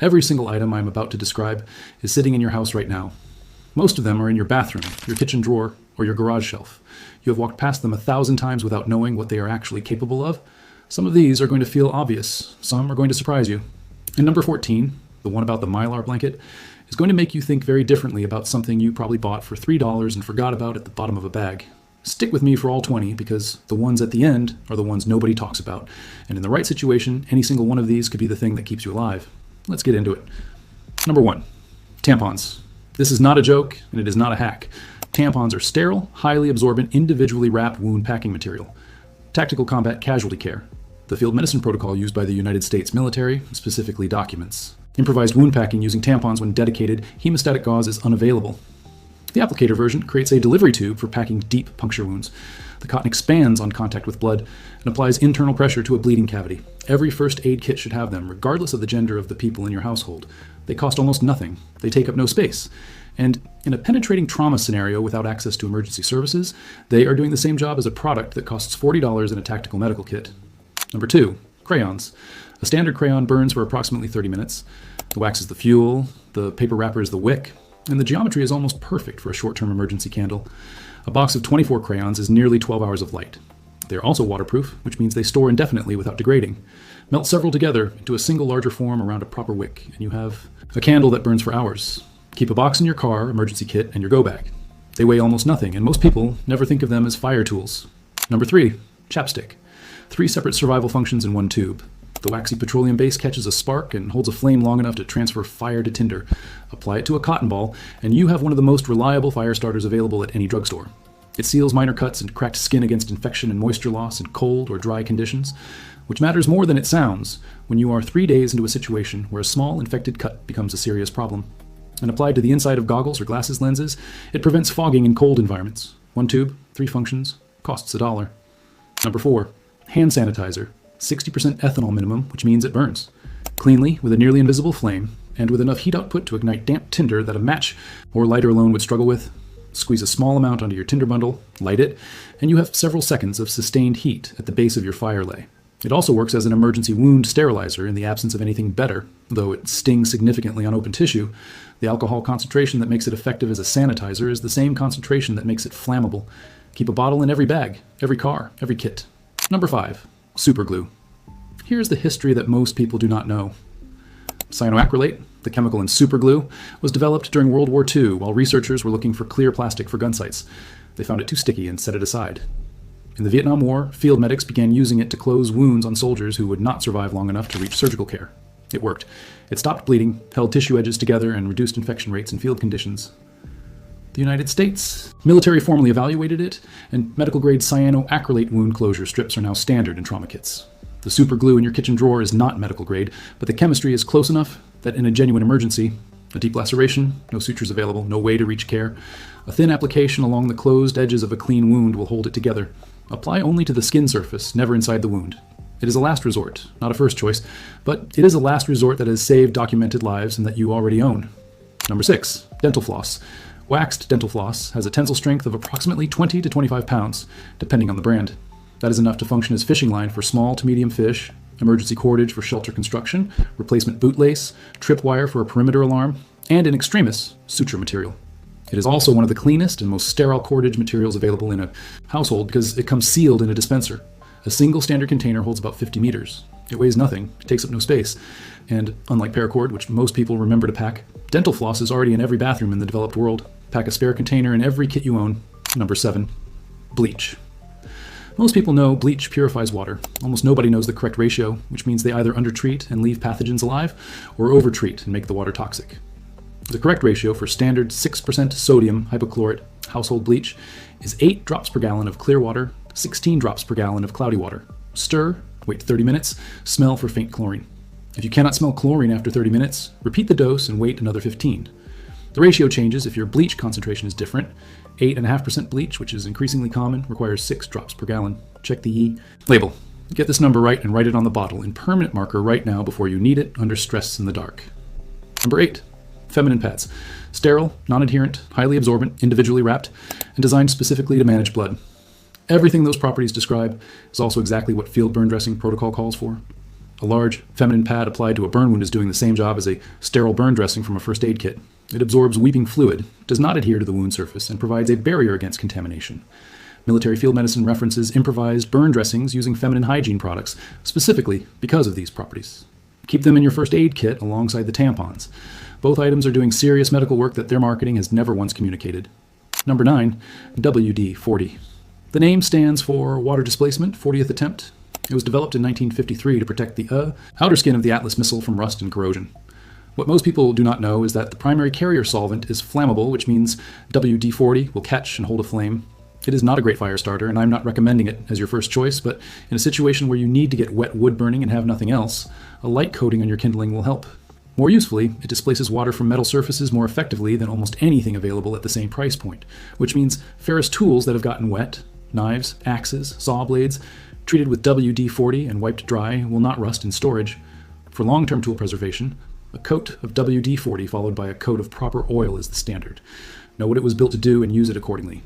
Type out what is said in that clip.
Every single item I'm about to describe is sitting in your house right now. Most of them are in your bathroom, your kitchen drawer, or your garage shelf. You have walked past them 1,000 times without knowing what they are actually capable of. Some of these are going to feel obvious. Some are going to surprise you. And number 14, the one about the Mylar blanket, is going to make you think very differently about something you probably bought for $3 and forgot about at the bottom of a bag. Stick with me for all 20, because the ones at the end are the ones nobody talks about. And in the right situation, any single one of these could be the thing that keeps you alive. Let's get into it. Number 1, tampons. This is not a joke, and it is not a hack. Tampons are sterile, highly absorbent, individually wrapped wound packing material. Tactical combat casualty care, the field medicine protocol used by the United States military, specifically documents. Improvised wound packing using tampons when dedicated hemostatic gauze is unavailable. The applicator version creates a delivery tube for packing deep puncture wounds. The cotton expands on contact with blood and applies internal pressure to a bleeding cavity. Every first aid kit should have them, regardless of the gender of the people in your household. They cost almost nothing. They take up no space. And in a penetrating trauma scenario without access to emergency services, they are doing the same job as a product that costs $40 in a tactical medical kit. Number 2, crayons. A standard crayon burns for approximately 30 minutes. The wax is the fuel, the paper wrapper is the wick, and the geometry is almost perfect for a short-term emergency candle. A box of 24 crayons is nearly 12 hours of light. They are also waterproof, which means they store indefinitely without degrading. Melt several together into a single larger form around a proper wick, and you have a candle that burns for hours. Keep a box in your car, emergency kit, and your go bag. They weigh almost nothing, and most people never think of them as fire tools. Number 3, chapstick. 3 separate survival functions in one tube. The waxy petroleum base catches a spark and holds a flame long enough to transfer fire to tinder. Apply it to a cotton ball, and you have one of the most reliable fire starters available at any drugstore. It seals minor cuts and cracked skin against infection and moisture loss in cold or dry conditions, which matters more than it sounds when you are 3 days into a situation where a small infected cut becomes a serious problem. And applied to the inside of goggles or glasses lenses, it prevents fogging in cold environments. 1 tube, 3 functions, costs $1. Number 4, hand sanitizer. 60% ethanol minimum, which means it burns. Cleanly, with a nearly invisible flame, and with enough heat output to ignite damp tinder that a match or lighter alone would struggle with. Squeeze a small amount onto your tinder bundle, light it, and you have several seconds of sustained heat at the base of your fire lay. It also works as an emergency wound sterilizer in the absence of anything better. Though it stings significantly on open tissue, the alcohol concentration that makes it effective as a sanitizer is the same concentration that makes it flammable. Keep a bottle in every bag, every car, every kit. Number 5, super glue. Here's the history that most people do not know. Cyanoacrylate, the chemical in super glue, was developed during World War II while researchers were looking for clear plastic for gun sights. They found it too sticky and set it aside. In the Vietnam War, field medics began using it to close wounds on soldiers who would not survive long enough to reach surgical care. It worked. It stopped bleeding, held tissue edges together, and reduced infection rates in field conditions. The United States military formally evaluated it, and medical-grade cyanoacrylate wound closure strips are now standard in trauma kits. The super glue in your kitchen drawer is not medical grade, but the chemistry is close enough that in a genuine emergency, a deep laceration, no sutures available, no way to reach care, a thin application along the closed edges of a clean wound will hold it together. Apply only to the skin surface, never inside the wound. It is a last resort, not a first choice, but it is a last resort that has saved documented lives and that you already own. Number 6, dental floss. Waxed dental floss has a tensile strength of approximately 20 to 25 pounds, depending on the brand. That is enough to function as fishing line for small to medium fish, emergency cordage for shelter construction, replacement bootlace, tripwire for a perimeter alarm, and in extremis, suture material. It is also one of the cleanest and most sterile cordage materials available in a household because it comes sealed in a dispenser. A single standard container holds about 50 meters. It weighs nothing, it takes up no space, and unlike paracord, which most people remember to pack, dental floss is already in every bathroom in the developed world. Pack a spare container in every kit you own. Number 7, bleach. Most people know bleach purifies water. Almost nobody knows the correct ratio, which means they either undertreat and leave pathogens alive, or overtreat and make the water toxic. The correct ratio for standard 6% sodium hypochlorite household bleach is 8 drops per gallon of clear water, 16 drops per gallon of cloudy water. Stir, wait 30 minutes, smell for faint chlorine. If you cannot smell chlorine after 30 minutes, repeat the dose and wait another 15. The ratio changes if your bleach concentration is different. 8.5% bleach, which is increasingly common, requires 6 drops per gallon. Check the label. Get this number right and write it on the bottle in permanent marker right now before you need it under stress in the dark. Number 8, feminine pads. Sterile, non-adherent, highly absorbent, individually wrapped, and designed specifically to manage blood. Everything those properties describe is also exactly what field burn dressing protocol calls for. A large, feminine pad applied to a burn wound is doing the same job as a sterile burn dressing from a first aid kit. It absorbs weeping fluid, does not adhere to the wound surface, and provides a barrier against contamination. Military field medicine references improvised burn dressings using feminine hygiene products, specifically because of these properties. Keep them in your first aid kit alongside the tampons. Both items are doing serious medical work that their marketing has never once communicated. Number 9, WD-40. The name stands for Water Displacement 40th Attempt. It was developed in 1953 to protect the outer skin of the Atlas missile from rust and corrosion. What most people do not know is that the primary carrier solvent is flammable, which means WD-40 will catch and hold a flame. It is not a great fire starter, and I'm not recommending it as your first choice, but in a situation where you need to get wet wood burning and have nothing else, a light coating on your kindling will help. More usefully, it displaces water from metal surfaces more effectively than almost anything available at the same price point, which means ferrous tools that have gotten wet, knives, axes, saw blades, treated with WD-40 and wiped dry will not rust in storage. For long-term tool preservation, a coat of WD-40 followed by a coat of proper oil is the standard. Know what it was built to do and use it accordingly.